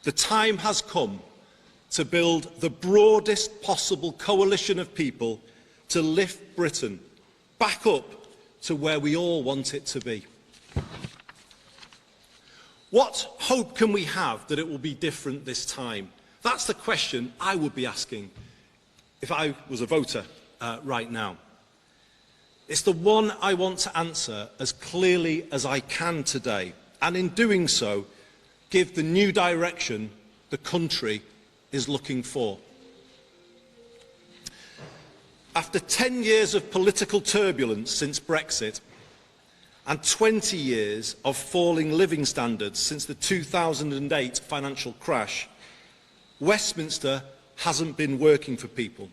The time has come to build the broadest possible coalition of people to lift Britain back up to where we all want it to be. What hope can we have that it will be different this time? That's the question I would be asking if I was a voter right now. It's the one I want to answer as clearly as I can today, and in doing so, give the new direction the country is looking for. After 10 years of political turbulence since Brexit, and 20 years of falling living standards since the 2008 financial crash, Westminster hasn't been working for people,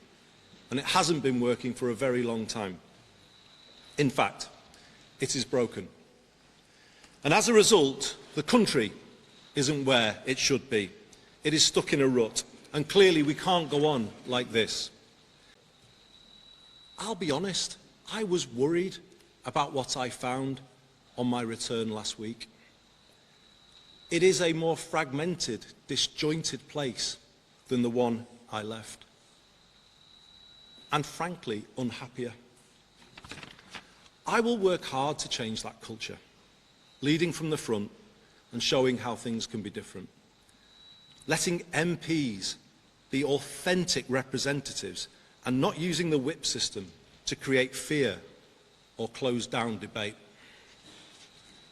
and it hasn't been working for a very long time. In fact, it is broken. And as a result, the country isn't where it should be. It is stuck in a rut, and clearly we can't go on like this. I'll be honest, I was worried about what I found on my return last week. It is a more fragmented, disjointed place than the one I left, and frankly, unhappier. I will work hard to change that culture, leading from the front and showing how things can be different. Letting MPs be authentic representatives and not using the whip system to create fear or close down debate.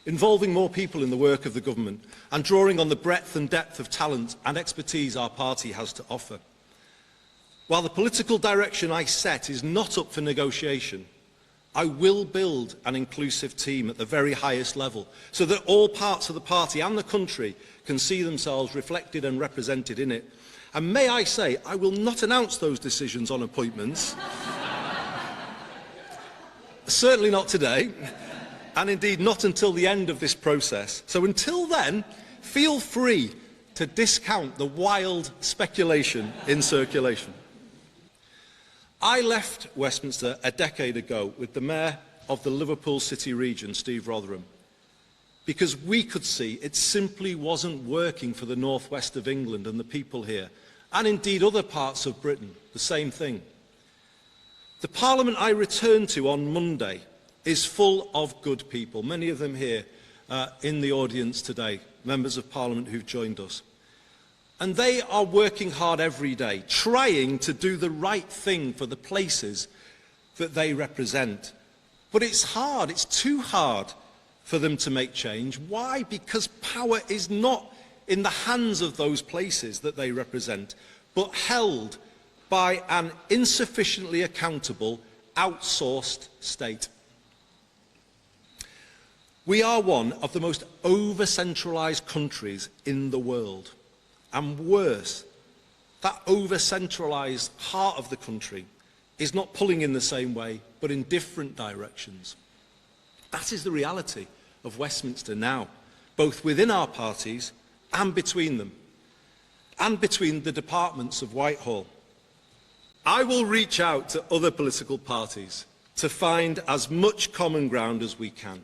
Involving more people in the work of the government and drawing on the breadth and depth of talent and expertise our party has to offer. While the political direction I set is not up for negotiation, I will build an inclusive team at the very highest level so that all parts of the party and the country can see themselves reflected and represented in it. And may I say, I will not announce those decisions on appointments, certainly not today, and indeed not until the end of this process. So until then, feel free to discount the wild speculation in circulation. I left Westminster a decade ago with the Mayor of the Liverpool City region, Steve Rotherham, because we could see it simply wasn't working for the northwest of England and the people here, and indeed other parts of Britain, the same thing. The Parliament I returned to on Monday is full of good people, many of them here in the audience today, members of Parliament who've joined us. And they are working hard every day, trying to do the right thing for the places that they represent. But it's hard, it's too hard for them to make change. Why? Because power is not in the hands of those places that they represent, but held by an insufficiently accountable, outsourced state. We are one of the most over-centralised countries in the world. And worse, that over-centralised heart of the country is not pulling in the same way, but in different directions. That is the reality of Westminster now, both within our parties and between them, and between the departments of Whitehall. I will reach out to other political parties to find as much common ground as we can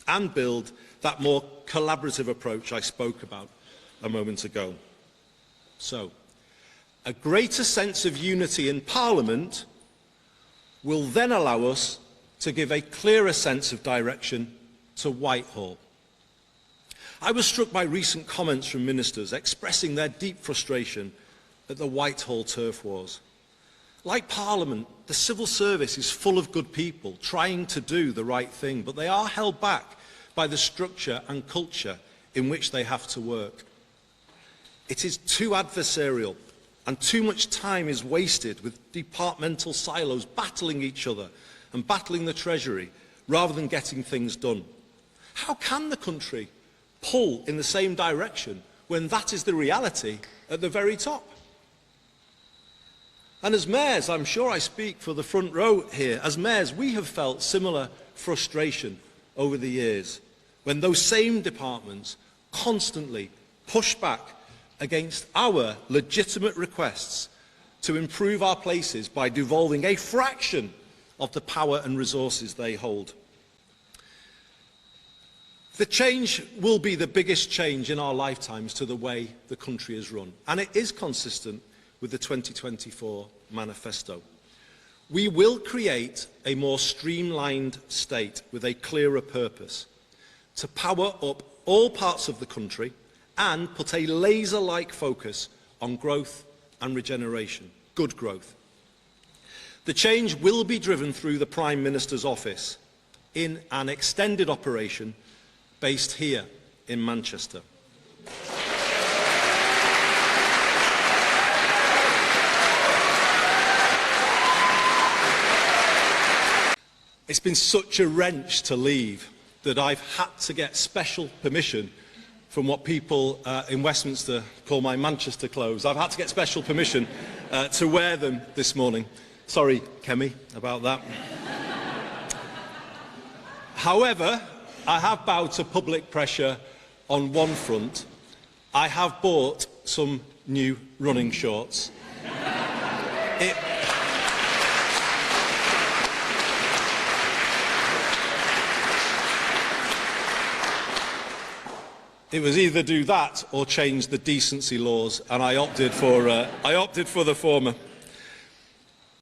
and build that more collaborative approach I spoke about a moment ago. So, a greater sense of unity in Parliament will then allow us to give a clearer sense of direction to Whitehall. I was struck by recent comments from ministers expressing their deep frustration at the Whitehall turf wars. Like Parliament, the civil service is full of good people trying to do the right thing, but they are held back by the structure and culture in which they have to work. It is too adversarial, and too much time is wasted with departmental silos battling each other and battling the Treasury rather than getting things done. How can the country pull in the same direction when that is the reality at the very top? And as mayors, I'm sure I speak for the front row here, as mayors we have felt similar frustration over the years when those same departments constantly push back against our legitimate requests to improve our places by devolving a fraction of the power and resources they hold. The change will be the biggest change in our lifetimes to the way the country is run, and it is consistent with the 2024 manifesto. We will create a more streamlined state with a clearer purpose to power up all parts of the country and put a laser-like focus on growth and regeneration, good growth. The change will be driven through the Prime Minister's office in an extended operation based here in Manchester. It's been such a wrench to leave that I've had to get special permission from what people in Westminster call my Manchester clothes. I've had to get special permission to wear them this morning. Sorry, Kemi, about that. However, I have bowed to public pressure on one front. I have bought some new running shorts. It was either do that or change the decency laws, and I opted for the former.